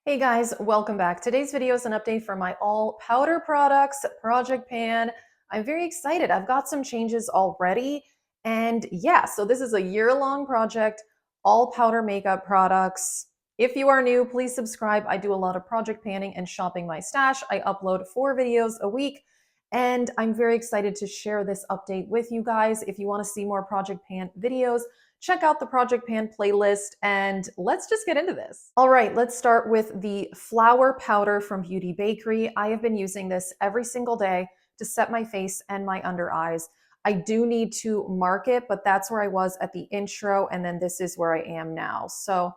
Hey guys, welcome back. Today's video is an update for my all powder products project pan. I'm very excited. I've got some changes already. And yeah, so this is a year-long project, all powder makeup products. If you are new, please subscribe. I do a lot of project panning and shopping my stash. I upload 4 videos a week. And I'm very excited to share this update with you guys. If you want to see more project pan videos, check out the Project Pan playlist and let's just get into this. All right, let's start with the flour powder from Beauty Bakery. I have been using this every single day to set my face and my under eyes. I do need to mark it, but that's where I was at the intro, and then this is where I am now. So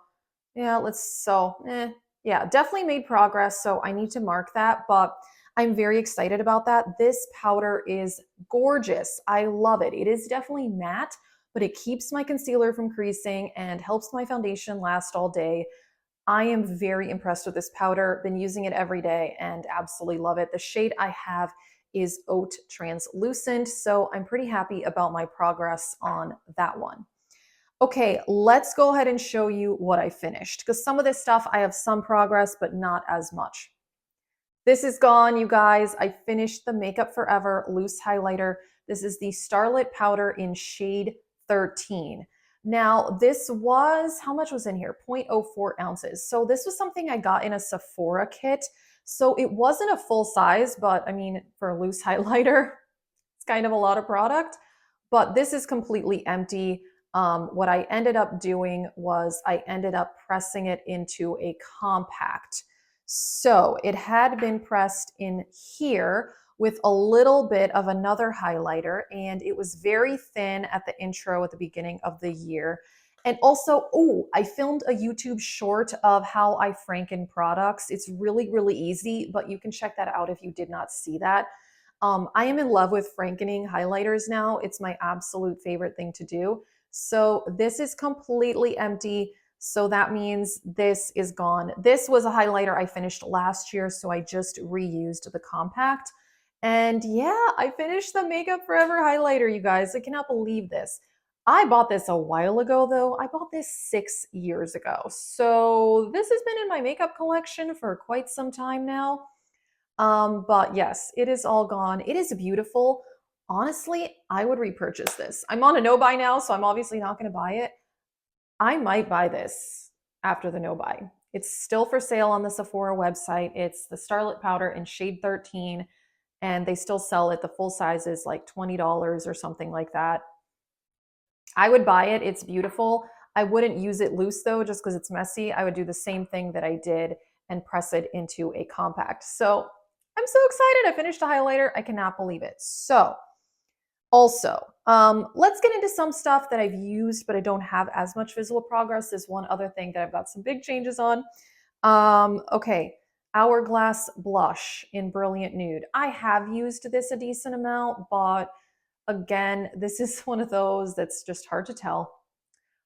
yeah, yeah, definitely made progress, so I need to mark that, but I'm very excited about that. This powder is gorgeous. I love it. It is definitely matte, but it keeps my concealer from creasing and helps my foundation last all day. I am very impressed with this powder. Been using it every day and absolutely love it. The shade I have is Oat Translucent, so I'm pretty happy about my progress on that one. Okay, let's go ahead and show you what I finished, because some of this stuff I have some progress, but not as much. This is gone, you guys. I finished the Makeup Forever loose highlighter. This is the Starlit powder in shade 13. Now, this was, how much was in here? 0.04 ounces. So this was something I got in a Sephora kit. So it wasn't a full size, but I mean, for a loose highlighter, it's kind of a lot of product. But this is completely empty. What I ended up doing was I ended up pressing it into a compact. So it had been pressed in here with a little bit of another highlighter, and it was very thin at the intro at the beginning of the year. And also, oh, I filmed a YouTube short of how I franken products. It's really, really easy, but you can check that out if you did not see that. I am in love with frankening highlighters now. It's my absolute favorite thing to do. So this is completely empty. So that means this is gone. This was a highlighter I finished last year, so I just reused the compact. And yeah, I finished the Makeup Forever highlighter, you guys. I cannot believe this. I bought this a while ago, though. I bought this 6 years ago. So this has been in my makeup collection for quite some time now. But yes, it is all gone. It is beautiful. Honestly, I would repurchase this. I'm on a no buy now, so I'm obviously not going to buy it. I might buy this after the no buy. It's still for sale on the Sephora website. It's the Starlit powder in shade 13, and they still sell it. The full size is like $20 or something like that. I would buy it. It's beautiful. I wouldn't use it loose though, just because it's messy. I would do the same thing that I did and press it into a compact. So I'm so excited. I finished a highlighter. I cannot believe it. So also, let's get into some stuff that I've used, but I don't have as much visible progress. There's one other thing that I've got some big changes on. Okay, Hourglass Blush in Brilliant Nude. I have used this a decent amount, but again, this is one of those that's just hard to tell.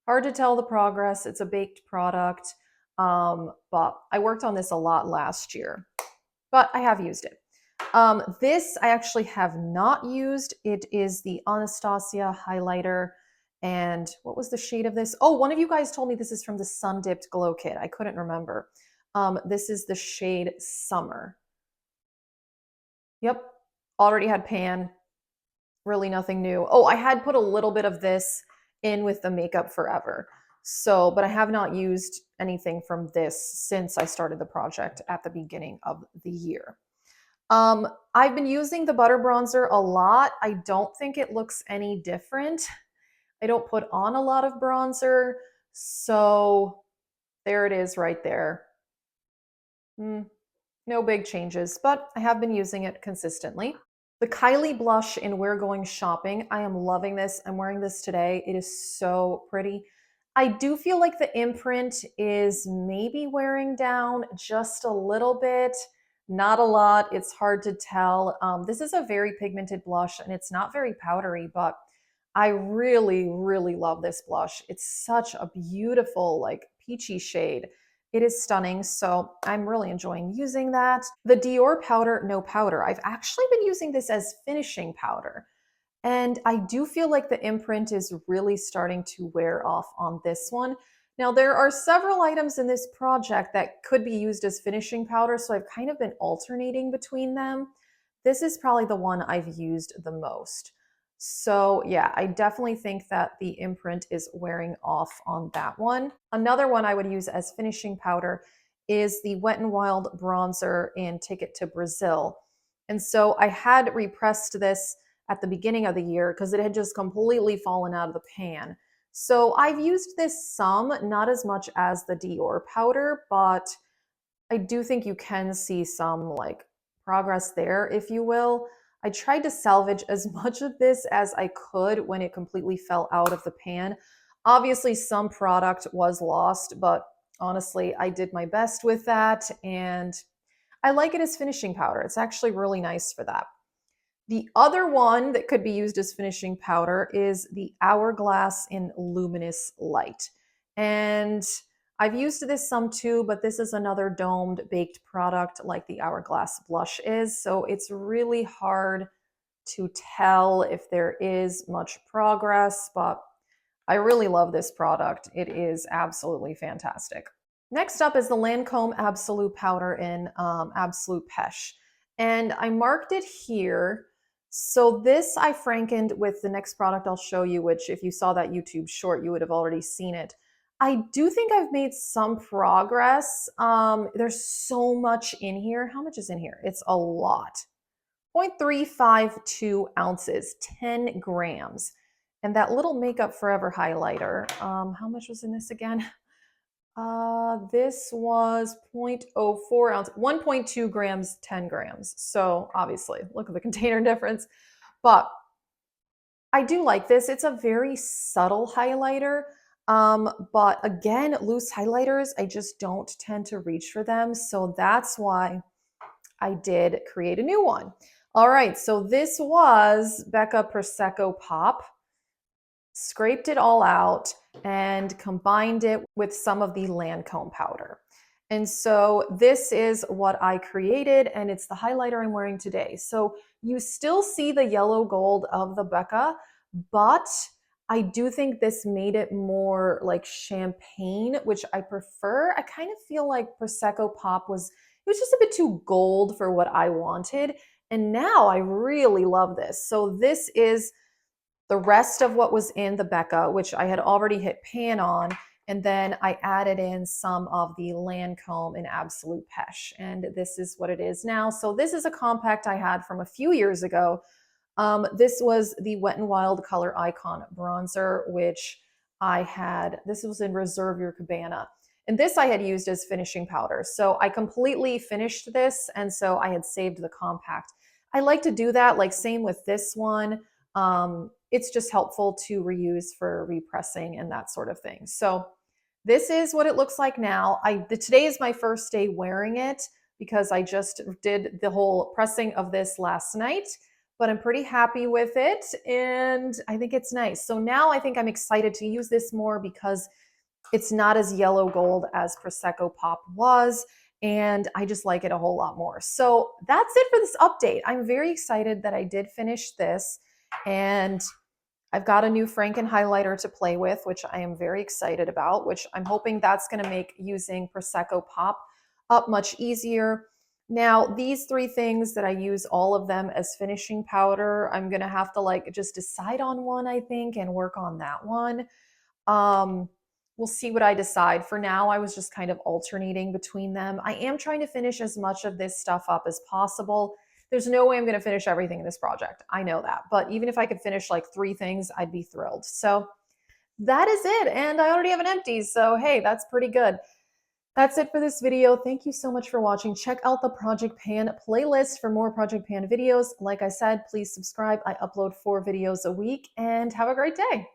Hard to tell the progress. It's a baked product, but I worked on this a lot last year, but I have used it. This I actually have not used. It is the Anastasia highlighter. And what was the shade of this? Oh, one of you guys told me this is from the Sun Dipped Glow Kit. I couldn't remember. This is the shade Summer. Yep, already had pan. Really nothing new. Oh, I had put a little bit of this in with the Makeup Forever. So, but I have not used anything from this since I started the project at the beginning of the year. I've been using the butter bronzer a lot. I don't think it looks any different. I don't put on a lot of bronzer. So there it is right there. No big changes, but I have been using it consistently. The Kylie blush in We're Going Shopping. I am loving this. I'm wearing this today. It is so pretty. I do feel like the imprint is maybe wearing down just a little bit. Not a lot. It's hard to tell. This is a very pigmented blush and it's not very powdery, but I really, really love this blush. It's such a beautiful, like peachy shade. It is stunning, so I'm really enjoying using that. The Dior Powder No Powder. I've actually been using this as finishing powder. And I do feel like the imprint is really starting to wear off on this one. Now, there are several items in this project that could be used as finishing powder, so I've kind of been alternating between them. This is probably the one I've used the most. So yeah, I definitely think that the imprint is wearing off on that one. Another one I would use as finishing powder is the Wet n Wild bronzer in Ticket to Brazil. And so I had repressed this at the beginning of the year because it had just completely fallen out of the pan. So I've used this some, not as much as the Dior powder, but I do think you can see some like progress there, if you will. I tried to salvage as much of this as I could when it completely fell out of the pan. Obviously, some product was lost, but honestly, I did my best with that, and I like it as finishing powder. It's actually really nice for that. The other one that could be used as finishing powder is the Hourglass in Luminous Light. And I've used this some too, but this is another domed baked product like the Hourglass blush is. So it's really hard to tell if there is much progress, but I really love this product. It is absolutely fantastic. Next up is the Lancome Absolute Powder in Absolute Pesh. And I marked it here. So this I frankened with the next product I'll show you, which if you saw that YouTube short, you would have already seen it. I do think I've made some progress. There's so much in here. How much is in here? It's a lot. 0.352 ounces, 10 grams. And that little Makeup Forever highlighter, how much was in this again? This was 0.04 ounce, 1.2 grams, 10 grams. So obviously, look at the container difference. But I do like this. It's a very subtle highlighter. But again, loose highlighters, I just don't tend to reach for them. So that's why I did create a new one. All right, so this was Becca Prosecco Pop. Scraped it all out and combined it with some of the Lancome powder. And so this is what I created, and it's the highlighter I'm wearing today. So you still see the yellow gold of the Becca, but I do think this made it more like champagne, which I prefer. I kind of feel like Prosecco Pop it was just a bit too gold for what I wanted. And now I really love this. So this is the rest of what was in the Becca, which I had already hit pan on, and then I added in some of the Lancome in Absolute Pesh, and this is what it is now. So this is a compact I had from a few years ago. This was the Wet n Wild Color Icon Bronzer, which this was in Reserve Your Cabana. And this I had used as finishing powder. So I completely finished this, and so I had saved the compact. I like to do that, like same with this one. It's just helpful to reuse for repressing and that sort of thing. So this is what it looks like now. Today is my first day wearing it because I just did the whole pressing of this last night, but I'm pretty happy with it and I think it's nice. So now I think I'm excited to use this more because it's not as yellow gold as Prosecco Pop was, and I just like it a whole lot more. So that's it for this update. I'm very excited that I did finish this, and I've got a new Franken highlighter to play with, which I am very excited about, which I'm hoping that's going to make using Prosecco Pop up much easier. Now, these three things that I use all of them as finishing powder, I'm going to have to like just decide on one, I think, and work on that one. We'll see what I decide. For now, I was just kind of alternating between them. I am trying to finish as much of this stuff up as possible. There's no way I'm going to finish everything in this project. I know that. But even if I could finish like 3 things, I'd be thrilled. So that is it. And I already have an empties. So hey, that's pretty good. That's it for this video. Thank you so much for watching. Check out the Project Pan playlist for more Project Pan videos. Like I said, please subscribe. I upload 4 videos a week and have a great day.